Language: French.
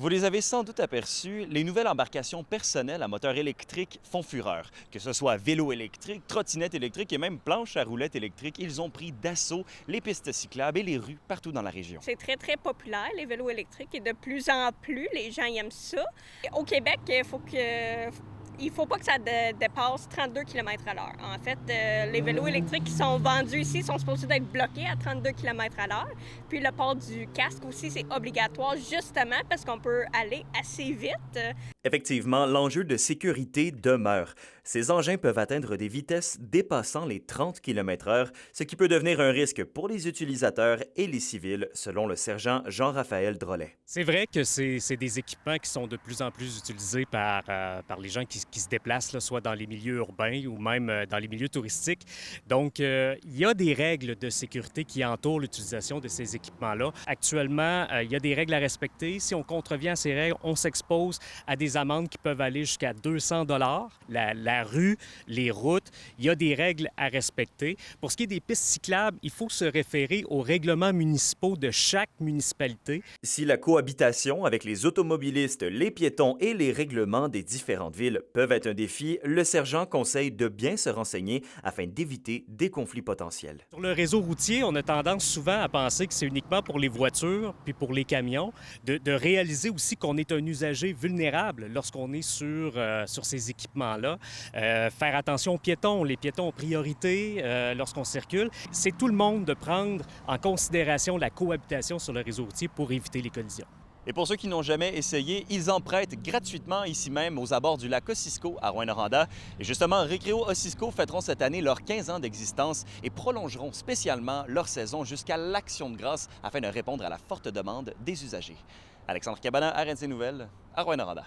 Vous les avez sans doute aperçus, les nouvelles embarcations personnelles à moteur électrique font fureur. Que ce soit vélo électrique, trottinette électrique et même planche à roulettes électriques, ils ont pris d'assaut les pistes cyclables et les rues partout dans la région. C'est très, très populaire, les vélos électriques, et de plus en plus, les gens aiment ça. Au Québec, il faut pas que ça dépasse 32 km/h. En fait, les vélos électriques qui sont vendus ici sont supposés d'être bloqués à 32 km/h. Puis le port du casque aussi, c'est obligatoire justement parce qu'on peut aller assez vite. Effectivement, l'enjeu de sécurité demeure. Ces engins peuvent atteindre des vitesses dépassant les 30 km/h, ce qui peut devenir un risque pour les utilisateurs et les civils, selon le sergent Jean-Raphaël Drolet. C'est vrai que c'est des équipements qui sont de plus en plus utilisés par les gens qui se déplacent, là, soit dans les milieux urbains ou même dans les milieux touristiques. Donc, il y a des règles de sécurité qui entourent l'utilisation de ces équipements-là. Actuellement, il y a des règles à respecter. Si on contrevient à ces règles, on s'expose à des amendes qui peuvent aller jusqu'à 200 $. La rue, les routes, il y a des règles à respecter. Pour ce qui est des pistes cyclables, il faut se référer aux règlements municipaux de chaque municipalité. Si la cohabitation avec les automobilistes, les piétons et les règlements des différentes villes peuvent être un défi, le sergent conseille de bien se renseigner afin d'éviter des conflits potentiels. Sur le réseau routier, on a tendance souvent à penser que c'est uniquement pour les voitures puis pour les camions, de réaliser aussi qu'on est un usager vulnérable lorsqu'on est sur ces équipements-là. Faire attention aux piétons. Les piétons ont priorité lorsqu'on circule. C'est tout le monde de prendre en considération la cohabitation sur le réseau routier pour éviter les collisions. Et pour ceux qui n'ont jamais essayé, ils en prêtent gratuitement ici même aux abords du lac Ossisco à Rouyn-Noranda. Et justement, Récréo Ossisco fêteront cette année leurs 15 ans d'existence et prolongeront spécialement leur saison jusqu'à l'Action de grâce afin de répondre à la forte demande des usagers. Alexandre Cabana, RNC Nouvelles, à Rouyn-Noranda.